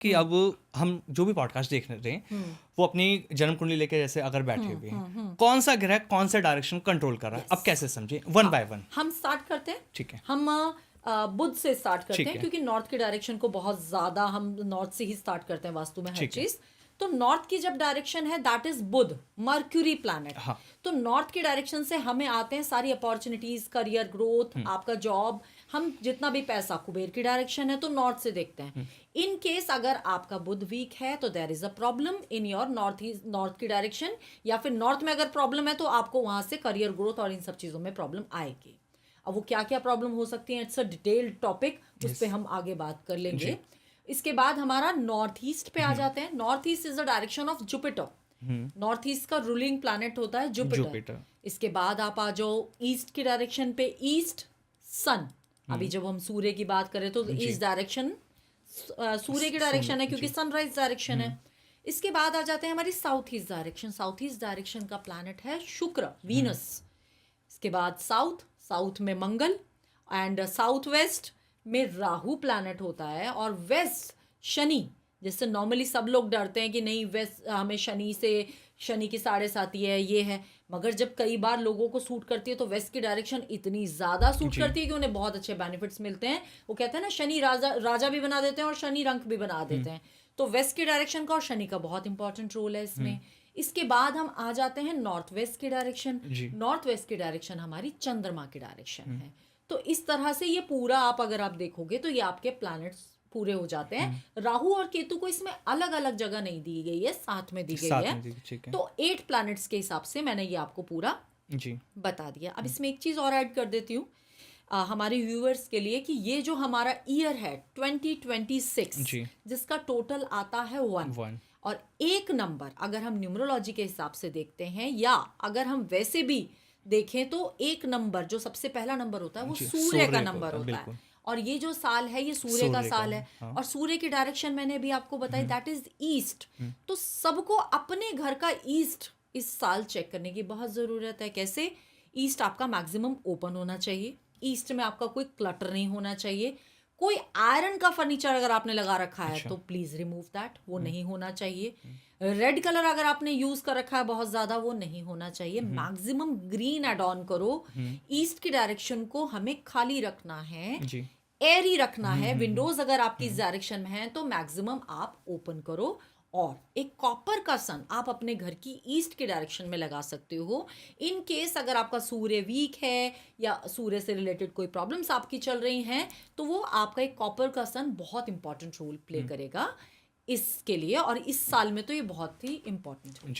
कि अब हम जो भी पॉडकास्ट देख रहे हैं वो अपनी जन्म कुंडली लेके जैसे अगर बैठे हुए हैं, कौन सा ग्रह कौन सा डायरेक्शन कंट्रोल कर रहा है, अब कैसे समझे वन बाय वन? हम स्टार्ट करते हैं। ठीक है। हम बुध से स्टार्ट करते ठीक हैं है। क्योंकि नॉर्थ के डायरेक्शन को बहुत ज्यादा हम नॉर्थ से ही स्टार्ट करते हैं वास्तु में हर ठीक है। चीज। तो नॉर्थ की जब डायरेक्शन है that is Budh, Mercury planet. हाँ। तो नॉर्थ की डायरेक्शन से हमें आते हैं सारी अपॉर्चुनिटीज, करियर ग्रोथ, आपका जॉब, हम जितना भी पैसा, कुबेर की डायरेक्शन है तो नॉर्थ से देखते हैं। इन केस अगर आपका बुध वीक है तो there is a problem in your north की डायरेक्शन, या फिर नॉर्थ में अगर प्रॉब्लम है तो आपको वहां से करियर ग्रोथ और इन सब चीजों में प्रॉब्लम आएगी। अब वो क्या क्या प्रॉब्लम हो सकती है, इट्स अ डिटेल्ड टॉपिक, उस पर हम आगे बात कर लेंगे। इसके बाद हमारा नॉर्थ ईस्ट पे आ जाते हैं। North east is the direction of Jupiter. North east का रूलिंग प्लैनेट होता है जुपिटर। इसके बाद आप आ जाओ ईस्ट की डायरेक्शन पे, ईस्ट सन। अभी जब हम सूर्य की बात करें तो ईस्ट डायरेक्शन सूर्य की डायरेक्शन है क्योंकि सनराइज डायरेक्शन है। इसके बाद आ जाते हैं हमारी south east direction. South east direction का प्लैनेट है शुक्र, वीनस। इसके बाद साउथ में मंगल, एंड साउथ वेस्ट में राहु प्लैनेट होता है, और वेस्ट शनि। जैसे नॉर्मली सब लोग डरते हैं कि नहीं वेस्ट हमें शनि की 7.5 है, ये है, मगर जब कई बार लोगों को सूट करती है तो वेस्ट की डायरेक्शन इतनी ज़्यादा सूट करती है कि उन्हें बहुत अच्छे बेनिफिट्स मिलते हैं। वो कहते हैं ना, शनि राजा भी बना देते हैं और शनि रंक भी बना देते हैं। तो वेस्ट की डायरेक्शन का और शनि का बहुत इंपॉर्टेंट रोल है इसमें। इसके बाद हम आ जाते हैं नॉर्थ वेस्ट की डायरेक्शन। नॉर्थ वेस्ट की डायरेक्शन हमारी चंद्रमा की डायरेक्शन है। तो इस तरह से ये पूरा आप अगर आप देखोगे तो ये आपके प्लैनेट्स पूरे हो जाते हैं। राहु और केतु को इसमें अलग अलग जगह नहीं दी गई है, साथ में दी गई है। तो 8 प्लैनेट्स के हिसाब से मैंने ये आपको पूरा बता दिया। अब इसमें एक चीज और ऐड कर देती हूँ हमारे व्यूअर्स के लिए कि ये जो हमारा ईयर है 2026 जिसका टोटल आता है 1, और एक नंबर अगर हम न्यूमरोलॉजी के हिसाब से देखते हैं या अगर हम वैसे भी देखें तो एक नंबर जो सबसे पहला नंबर होता है वो सूर्य का नंबर होता है। और ये जो साल है ये सूर्य का साल है। हाँ। और सूर्य की डायरेक्शन मैंने भी आपको बताई, दैट इज ईस्ट। तो सबको अपने घर का ईस्ट इस साल चेक करने की बहुत ज़रूरत है। कैसे? ईस्ट आपका मैक्सिमम ओपन होना चाहिए, ईस्ट में आपका कोई क्लटर नहीं होना चाहिए। कोई आयरन का फर्नीचर अगर आपने लगा रखा है तो प्लीज रिमूव दैट, वो नहीं होना चाहिए। रेड कलर अगर आपने यूज कर रखा है बहुत ज्यादा, वो नहीं होना चाहिए। मैक्सिमम ग्रीन एड ऑन करो। ईस्ट की डायरेक्शन को हमें खाली रखना है, एयरी रखना है। विंडोज अगर आपकी इस डायरेक्शन में है तो मैक्सिमम आप ओपन करो। और एक कॉपर का सन आप अपने घर की ईस्ट के डायरेक्शन में लगा सकते हो। इन केस अगर आपका सूर्य वीक है या सूर्य से रिलेटेड कोई प्रॉब्लम्स आपकी चल रही हैं तो वो आपका एक कॉपर का सन बहुत इंपॉर्टेंट रोल प्ले करेगा इसके लिए। और इस साल में तो ये बहुत ही इंपॉर्टेंट है।